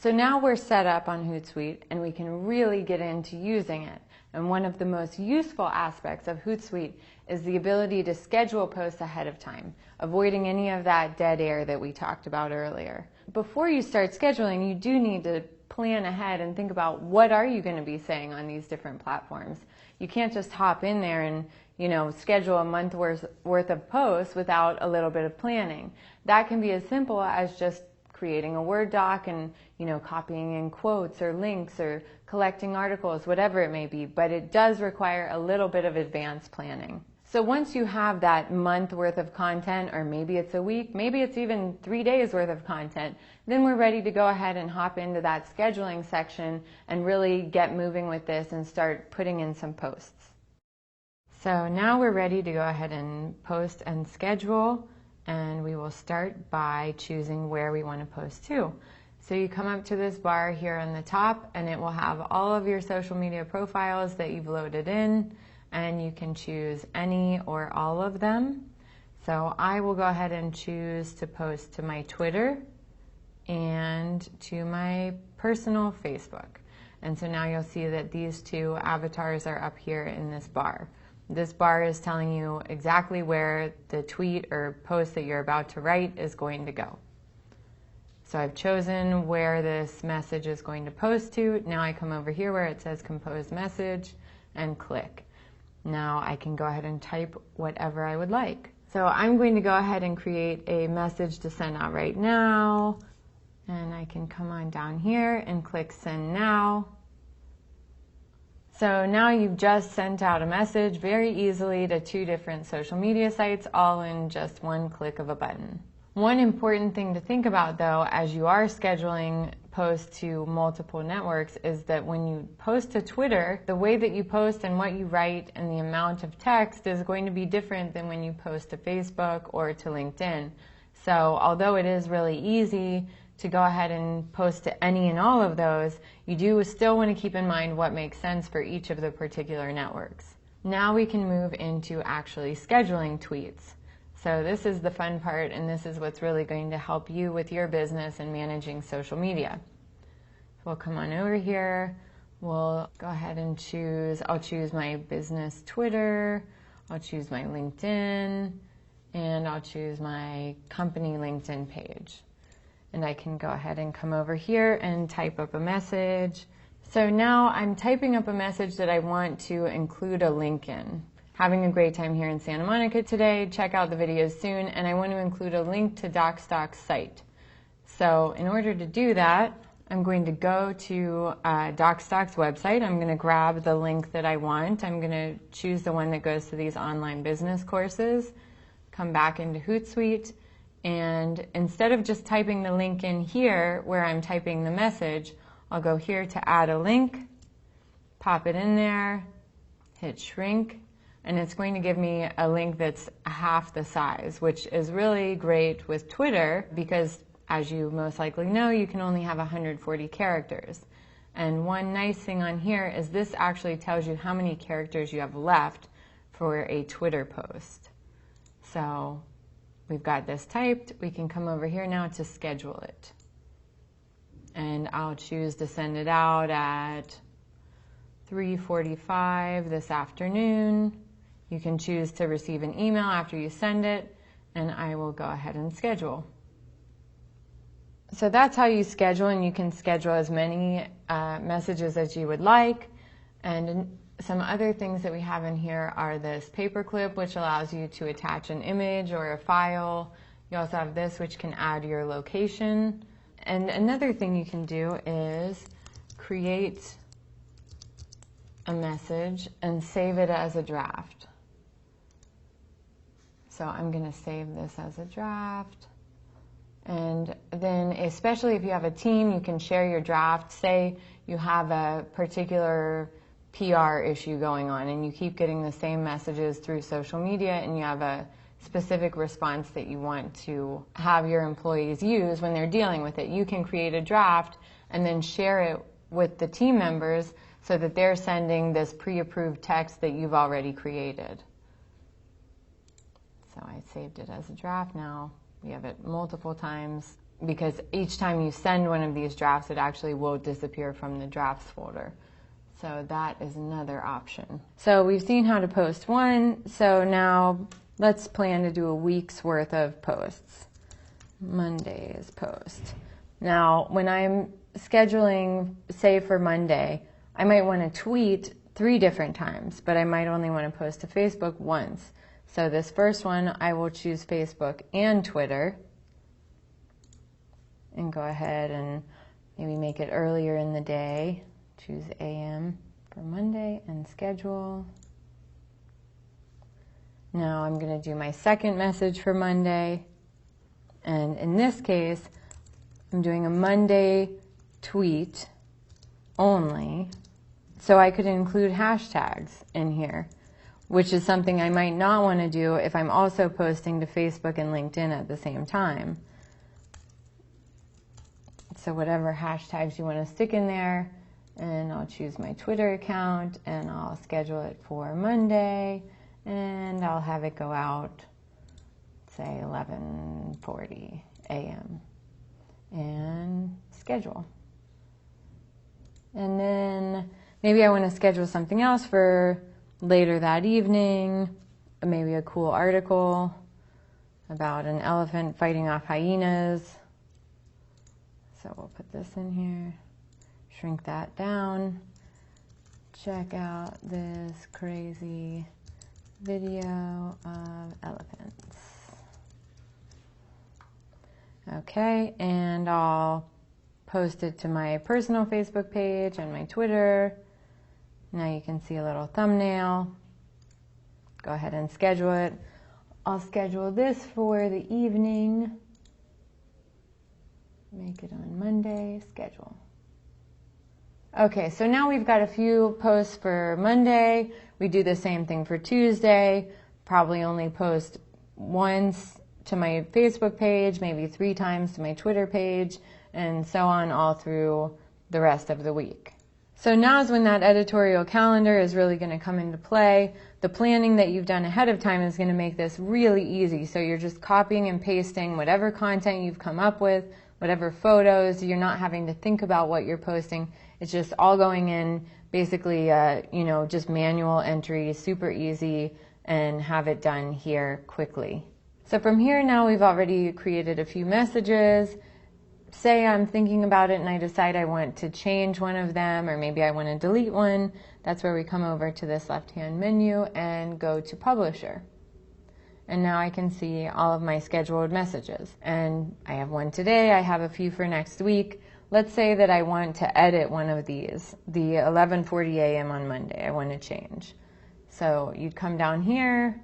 So now we're set up on Hootsuite and we can really get into using it. And one of the most useful aspects of Hootsuite is the ability to schedule posts ahead of time, avoiding any of that dead air that we talked about earlier. Before you start scheduling, you do need to plan ahead and think about what are you going to be saying on these different platforms. You can't just hop in there and schedule a month worth of posts without a little bit of planning. That can be as simple as just creating a Word doc and copying in quotes or links or collecting articles, whatever it may be, but it does require a little bit of advanced planning. So once you have that month worth of content, or maybe it's a week, maybe it's even 3 days worth of content, then we're ready to go ahead and hop into that scheduling section and really get moving with this and start putting in some posts. So now we're ready to go ahead and post and schedule, and we will start by choosing where we want to post to. So you come up to this bar here on the top and it will have all of your social media profiles that you've loaded in, and you can choose any or all of them. So I will go ahead and choose to post to my Twitter and to my personal Facebook. And so now you'll see that these two avatars are up here in this bar. This bar is telling you exactly where the tweet or post that you're about to write is going to go. So I've chosen where this message is going to post to. Now I come over here where it says compose message and click. Now I can go ahead and type whatever I would like. So I'm going to go ahead and create a message to send out right now. And I can come on down here and click send now. So now you've just sent out a message very easily to 2 different social media sites, all in just one click of a button. One important thing to think about, though, as you are scheduling posts to multiple networks, is that when you post to Twitter, the way that you post and what you write and the amount of text is going to be different than when you post to Facebook or to LinkedIn. So although it is really easy to go ahead and post to any and all of those, you do still want to keep in mind what makes sense for each of the particular networks. Now we can move into actually scheduling tweets. So this is the fun part, and this is what's really going to help you with your business and managing social media. So we'll come on over here. We'll go ahead and I'll choose my business Twitter, I'll choose my LinkedIn, and I'll choose my company LinkedIn page. And I can go ahead and come over here and type up a message. So now I'm typing up a message that I want to include a link in. Having a great time here in Santa Monica today, check out the videos soon, and I want to include a link to DocStock's site. So in order to do that, I'm going to go to DocStock's website. I'm going to grab the link that I want. I'm going to choose the one that goes to these online business courses, come back into Hootsuite, and instead of just typing the link in here where I'm typing the message, I'll go here to add a link, pop it in there, hit shrink, and it's going to give me a link that's half the size, which is really great with Twitter because, as you most likely know, you can only have 140 characters. And one nice thing on here is this actually tells you how many characters you have left for a Twitter post. So we've got this typed. We can come over here now to schedule it. And I'll choose to send it out at 3:45 this afternoon. You can choose to receive an email after you send it, and I will go ahead and schedule. So that's how you schedule, and you can schedule as many messages as you would like. And some other things that we have in here are this paperclip, which allows you to attach an image or a file. You also have this, which can add your location. And another thing you can do is create a message and save it as a draft. So I'm going to save this as a draft. And then, especially if you have a team, you can share your draft. Say you have a particular PR issue going on and you keep getting the same messages through social media, and you have a specific response that you want to have your employees use when they're dealing with it. You can create a draft and then share it with the team members so that they're sending this pre-approved text that you've already created. So I saved it as a draft now. We have it multiple times because each time you send one of these drafts, it actually will disappear from the drafts folder. So that is another option. So we've seen how to post one. So now let's plan to do a week's worth of posts. Monday's post. Now, when I'm scheduling, say for Monday, I might want to tweet 3 different times, but I might only want to post to Facebook once. So this first one, I will choose Facebook and Twitter, and go ahead and maybe make it earlier in the day. Choose AM for Monday and schedule. Now I'm going to do my second message for Monday. And in this case, I'm doing a Monday tweet only. So I could include hashtags in here, which is something I might not want to do if I'm also posting to Facebook and LinkedIn at the same time. So whatever hashtags you want to stick in there, and I'll choose my Twitter account and I'll schedule it for Monday, and I'll have it go out, say 11:40 a.m. and schedule. And then maybe I want to schedule something else for later that evening, maybe a cool article about an elephant fighting off hyenas. So we'll put this in here, shrink that down. Check out this crazy video of elephants. Okay, and I'll post it to my personal Facebook page and my Twitter. Now you can see a little thumbnail. Go ahead and schedule it. I'll schedule this for the evening. Make it on Monday, schedule. Okay, so now we've got a few posts for Monday. We do the same thing for Tuesday. Probably only post once to my Facebook page, maybe 3 times to my Twitter page, and so on all through the rest of the week. So now is when that editorial calendar is really going to come into play. The planning that you've done ahead of time is going to make this really easy. So you're just copying and pasting whatever content you've come up with, whatever photos. You're not having to think about what you're posting. It's just all going in, basically, just manual entry, super easy, and have it done here quickly. So from here now we've already created a few messages. Say I'm thinking about it and I decide I want to change one of them, or maybe I want to delete one. That's where we come over to this left-hand menu and go to Publisher. And now I can see all of my scheduled messages. And I have one today, I have a few for next week. Let's say that I want to edit one of these, the 11:40 a.m. on Monday, I want to change. So you'd come down here,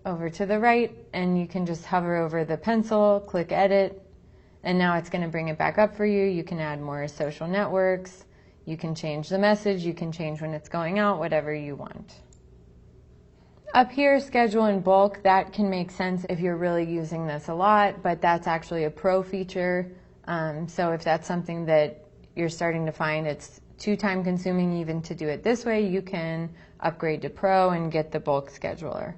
over to the right, and you can just hover over the pencil, click edit, and now it's going to bring it back up for you. You can add more social networks, you can change the message, you can change when it's going out, whatever you want. Up here, schedule in bulk, that can make sense if you're really using this a lot, but that's actually a pro feature. So if that's something that you're starting to find it's too time consuming even to do it this way, you can upgrade to pro and get the bulk scheduler.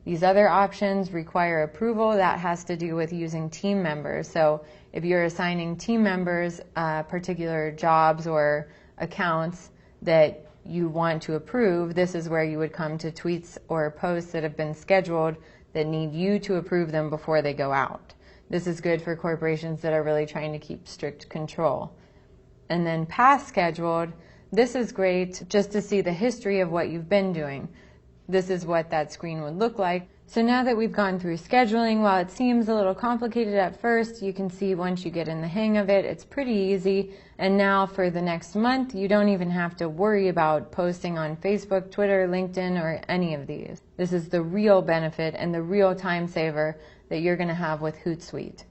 These other options require approval. That has to do with using team members. So if you're assigning team members particular jobs or accounts that you want to approve, this is where you would come to tweets or posts that have been scheduled that need you to approve them before they go out. This is good for corporations that are really trying to keep strict control. And then past scheduled, this is great just to see the history of what you've been doing. This is what that screen would look like. So now that we've gone through scheduling, while it seems a little complicated at first, you can see once you get in the hang of it, it's pretty easy. And now for the next month, you don't even have to worry about posting on Facebook, Twitter, LinkedIn, or any of these. This is the real benefit and the real time saver that you're going to have with Hootsuite.